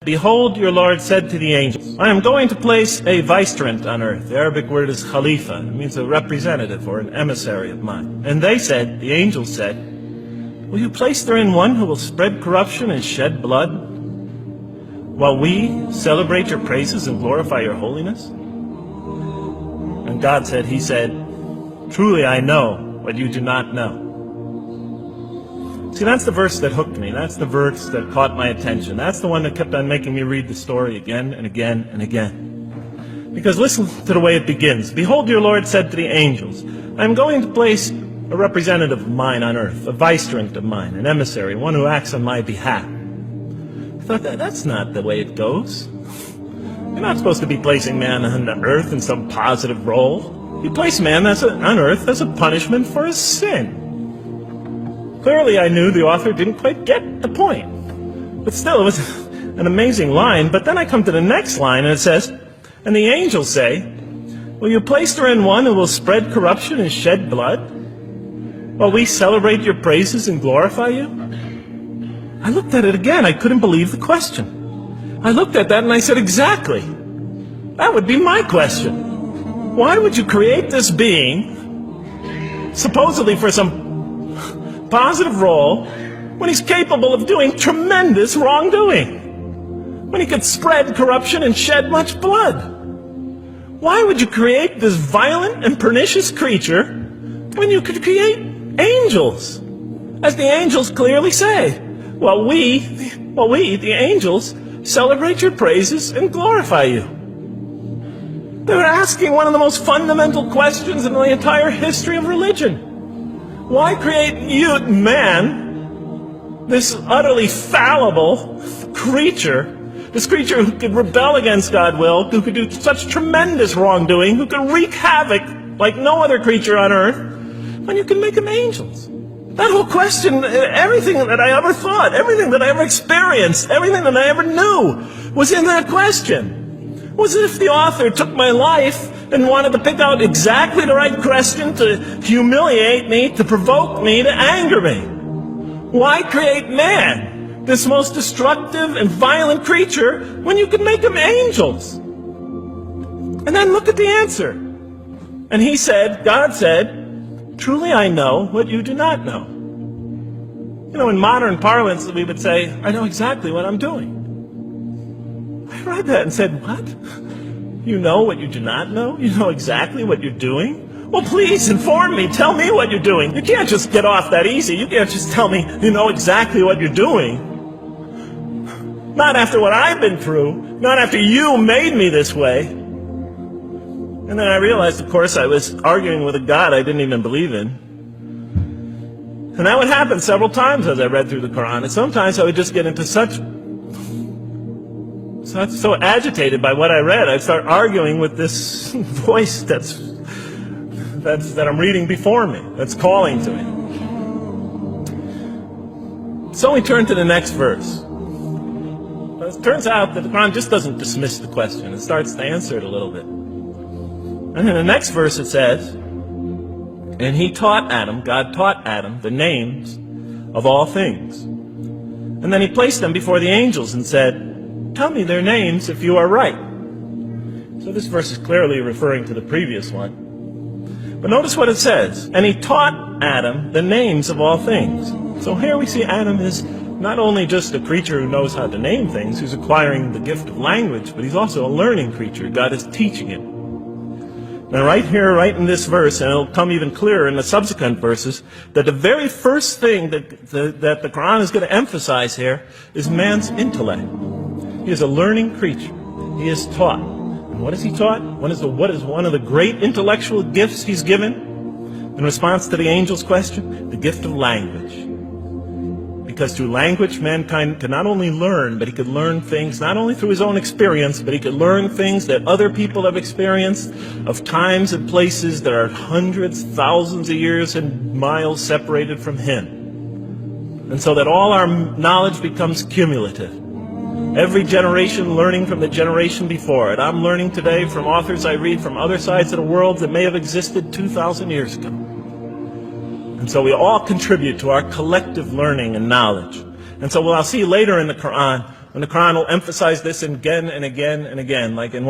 Behold, your Lord said to the angels, I am going to place a vicegerent on earth. The Arabic word is khalifa. It means a representative or an emissary of mine. And they said, the angels said, will you place therein one who will spread corruption and shed blood, while we celebrate your praises and glorify your holiness? And God said, he said, truly I know what you do not know. See, that's the verse that hooked me. That's the verse that caught my attention. That's the one that kept on making me read the story again and again and again. Because listen to the way it begins. Behold, your Lord said to the angels, I am going to place a representative of mine on earth, a vicegerent of mine, an emissary, one who acts on my behalf. I thought, that's not the way it goes. You're not supposed to be placing man on earth in some positive role. You place man on earth as a punishment for his sin. Clearly, I knew the author didn't quite get the point. But still, it was an amazing line. But then I come to the next line, and it says, and the angels say, will you place therein one who will spread corruption and shed blood, while we celebrate your praises and glorify you? I looked at it again. I couldn't believe the question. I looked at that and I said, exactly. That would be my question. Why would you create this being, supposedly for some positive role, when he's capable of doing tremendous wrongdoing? When he could spread corruption and shed much blood? Why would you create this violent and pernicious creature when you could create angels? As the angels clearly say, well, we, the angels, celebrate your praises and glorify you. They were asking one of the most fundamental questions in the entire history of religion. Why create you, man, this utterly fallible creature, this creature who could rebel against God's will, who could do such tremendous wrongdoing, who could wreak havoc like no other creature on earth, when you can make them angels? That whole question, everything that I ever thought, everything that I ever experienced, everything that I ever knew was in that question. It was as if the author took my life and wanted to pick out exactly the right question to humiliate me, to provoke me, to anger me. Why create man, this most destructive and violent creature, when you can make them angels? And then look at the answer. And he said, God said, truly I know what you do not know. You know, in modern parlance, we would say, I know exactly what I'm doing. I read that and said, what? You know what you do not know? You know exactly what you're doing? Well, please inform me. Tell me what you're doing. You can't just get off that easy. You can't just tell me you know exactly what you're doing. Not after what I've been through. Not after you made me this way. And then I realized, of course, I was arguing with a God I didn't even believe in. And that would happen several times as I read through the Quran. And sometimes I would just get into so agitated by what I read, I'd start arguing with this voice that I'm reading before me, that's calling to me. So we turn to the next verse. It turns out that the Quran just doesn't dismiss the question. It starts to answer it a little bit. And in the next verse it says, and he taught Adam, God taught Adam, the names of all things. And then he placed them before the angels and said, tell me their names if you are right. So this verse is clearly referring to the previous one. But notice what it says. And he taught Adam the names of all things. So here we see Adam is not only just a creature who knows how to name things, who's acquiring the gift of language, but he's also a learning creature. God is teaching him. Now right here, right in this verse, and it'll come even clearer in the subsequent verses, that the very first thing that the Quran is going to emphasize here is man's intellect. He is a learning creature. He is taught. And what is he taught? What is one of the great intellectual gifts he's given in response to the angel's question? The gift of language. Because through language, mankind can not only learn, but he could learn things not only through his own experience, but he could learn things that other people have experienced of times and places that are hundreds, thousands of years and miles separated from him. And so that all our knowledge becomes cumulative. Every generation learning from the generation before it. I'm learning today from authors I read from other sides of the world that may have existed 2,000 years ago. And so we all contribute to our collective learning and knowledge. And so what I'll see later in the Quran, And the Quran will emphasize this again and again and again, like in